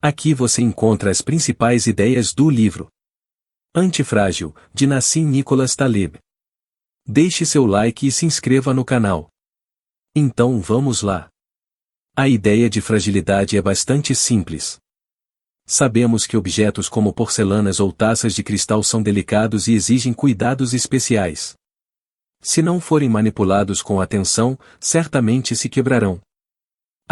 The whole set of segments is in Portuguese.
Aqui você encontra as principais ideias do livro Antifrágil, de Nassim Nicholas Taleb. Deixe seu like e se inscreva no canal. Então vamos lá. A ideia de fragilidade é bastante simples. Sabemos que objetos como porcelanas ou taças de cristal são delicados e exigem cuidados especiais. Se não forem manipulados com atenção, certamente se quebrarão.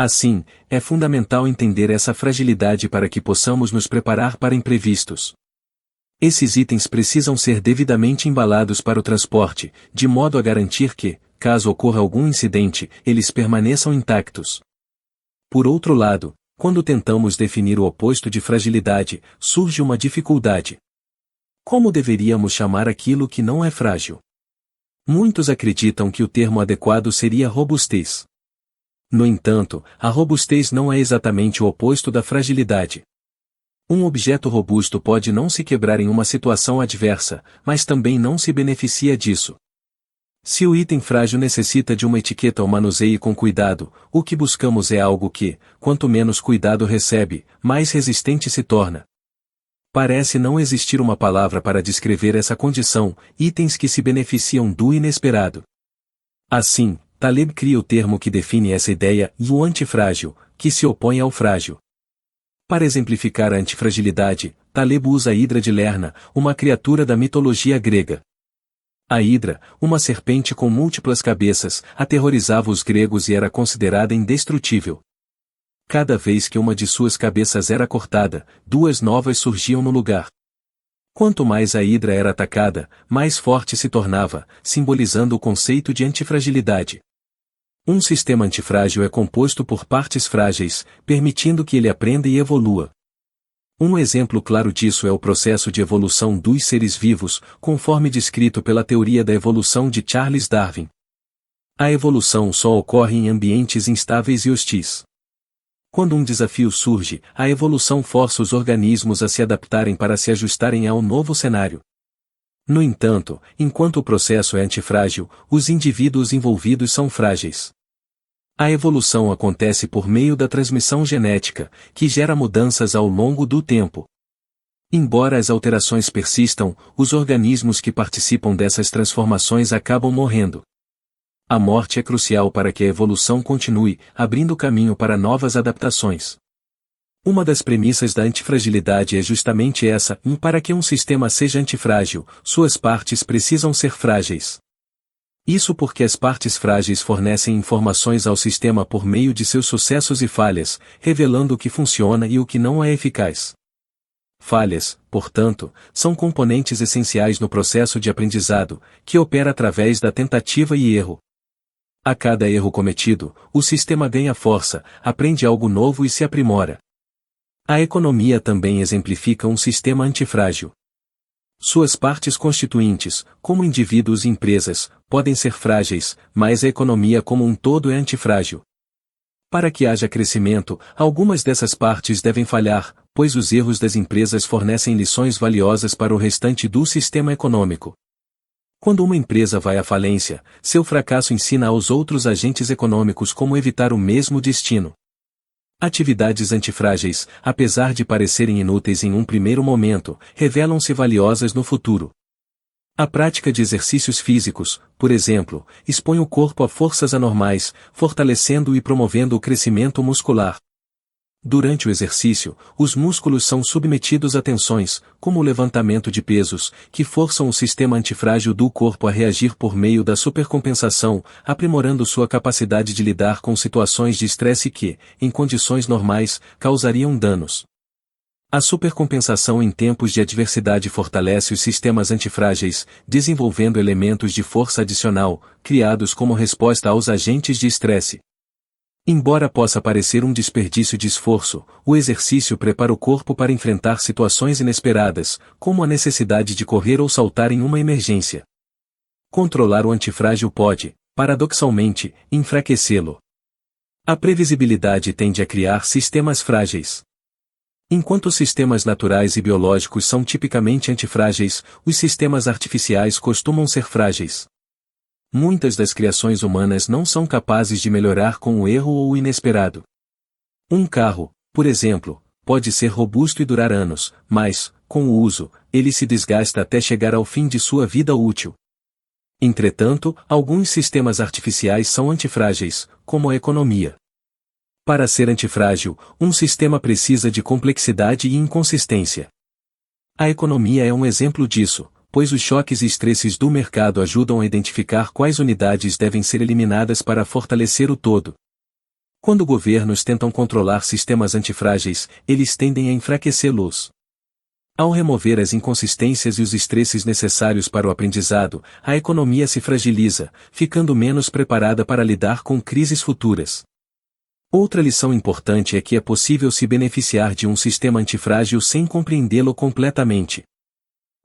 Assim, é fundamental entender essa fragilidade para que possamos nos preparar para imprevistos. Esses itens precisam ser devidamente embalados para o transporte, de modo a garantir que, caso ocorra algum incidente, eles permaneçam intactos. Por outro lado, quando tentamos definir o oposto de fragilidade, surge uma dificuldade. Como deveríamos chamar aquilo que não é frágil? Muitos acreditam que o termo adequado seria robustez. No entanto, a robustez não é exatamente o oposto da fragilidade. Um objeto robusto pode não se quebrar em uma situação adversa, mas também não se beneficia disso. Se o item frágil necessita de uma etiqueta ou manuseie com cuidado, o que buscamos é algo que, quanto menos cuidado recebe, mais resistente se torna. Parece não existir uma palavra para descrever essa condição, itens que se beneficiam do inesperado. Assim, Taleb cria o termo que define essa ideia, o antifrágil, que se opõe ao frágil. Para exemplificar a antifragilidade, Taleb usa a Hidra de Lerna, uma criatura da mitologia grega. A Hidra, uma serpente com múltiplas cabeças, aterrorizava os gregos e era considerada indestrutível. Cada vez que uma de suas cabeças era cortada, duas novas surgiam no lugar. Quanto mais a Hidra era atacada, mais forte se tornava, simbolizando o conceito de antifragilidade. Um sistema antifrágil é composto por partes frágeis, permitindo que ele aprenda e evolua. Um exemplo claro disso é o processo de evolução dos seres vivos, conforme descrito pela teoria da evolução de Charles Darwin. A evolução só ocorre em ambientes instáveis e hostis. Quando um desafio surge, a evolução força os organismos a se adaptarem para se ajustarem ao novo cenário. No entanto, enquanto o processo é antifrágil, os indivíduos envolvidos são frágeis. A evolução acontece por meio da transmissão genética, que gera mudanças ao longo do tempo. Embora as alterações persistam, os organismos que participam dessas transformações acabam morrendo. A morte é crucial para que a evolução continue, abrindo caminho para novas adaptações. Uma das premissas da antifragilidade é justamente essa, e para que um sistema seja antifrágil, suas partes precisam ser frágeis. Isso porque as partes frágeis fornecem informações ao sistema por meio de seus sucessos e falhas, revelando o que funciona e o que não é eficaz. Falhas, portanto, são componentes essenciais no processo de aprendizado, que opera através da tentativa e erro. A cada erro cometido, o sistema ganha força, aprende algo novo e se aprimora. A economia também exemplifica um sistema antifrágil. Suas partes constituintes, como indivíduos e empresas, podem ser frágeis, mas a economia como um todo é antifrágil. Para que haja crescimento, algumas dessas partes devem falhar, pois os erros das empresas fornecem lições valiosas para o restante do sistema econômico. Quando uma empresa vai à falência, seu fracasso ensina aos outros agentes econômicos como evitar o mesmo destino. Atividades antifrágeis, apesar de parecerem inúteis em um primeiro momento, revelam-se valiosas no futuro. A prática de exercícios físicos, por exemplo, expõe o corpo a forças anormais, fortalecendo e promovendo o crescimento muscular. Durante o exercício, os músculos são submetidos a tensões, como o levantamento de pesos, que forçam o sistema antifrágil do corpo a reagir por meio da supercompensação, aprimorando sua capacidade de lidar com situações de estresse que, em condições normais, causariam danos. A supercompensação em tempos de adversidade fortalece os sistemas antifrágeis, desenvolvendo elementos de força adicional, criados como resposta aos agentes de estresse. Embora possa parecer um desperdício de esforço, o exercício prepara o corpo para enfrentar situações inesperadas, como a necessidade de correr ou saltar em uma emergência. Controlar o antifrágil pode, paradoxalmente, enfraquecê-lo. A previsibilidade tende a criar sistemas frágeis. Enquanto os sistemas naturais e biológicos são tipicamente antifrágeis, os sistemas artificiais costumam ser frágeis. Muitas das criações humanas não são capazes de melhorar com o erro ou o inesperado. Um carro, por exemplo, pode ser robusto e durar anos, mas, com o uso, ele se desgasta até chegar ao fim de sua vida útil. Entretanto, alguns sistemas artificiais são antifrágeis, como a economia. Para ser antifrágil, um sistema precisa de complexidade e inconsistência. A economia é um exemplo disso, pois os choques e estresses do mercado ajudam a identificar quais unidades devem ser eliminadas para fortalecer o todo. Quando governos tentam controlar sistemas antifrágeis, eles tendem a enfraquecê-los. Ao remover as inconsistências e os estresses necessários para o aprendizado, a economia se fragiliza, ficando menos preparada para lidar com crises futuras. Outra lição importante é que é possível se beneficiar de um sistema antifrágil sem compreendê-lo completamente.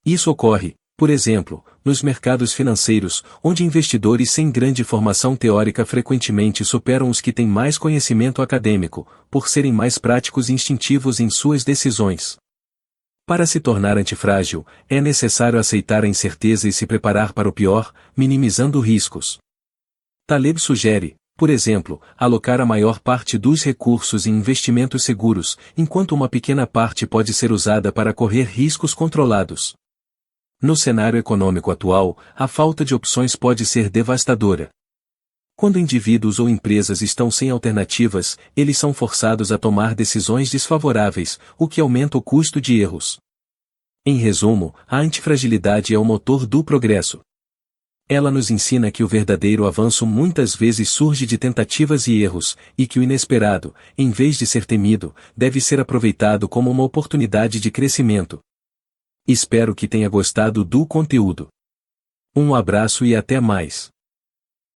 Isso ocorre, por exemplo, nos mercados financeiros, onde investidores sem grande formação teórica frequentemente superam os que têm mais conhecimento acadêmico, por serem mais práticos e instintivos em suas decisões. Para se tornar antifrágil, é necessário aceitar a incerteza e se preparar para o pior, minimizando riscos. Taleb sugere, por exemplo, alocar a maior parte dos recursos em investimentos seguros, enquanto uma pequena parte pode ser usada para correr riscos controlados. No cenário econômico atual, a falta de opções pode ser devastadora. Quando indivíduos ou empresas estão sem alternativas, eles são forçados a tomar decisões desfavoráveis, o que aumenta o custo de erros. Em resumo, a antifragilidade é o motor do progresso. Ela nos ensina que o verdadeiro avanço muitas vezes surge de tentativas e erros, e que o inesperado, em vez de ser temido, deve ser aproveitado como uma oportunidade de crescimento. Espero que tenha gostado do conteúdo. Um abraço e até mais.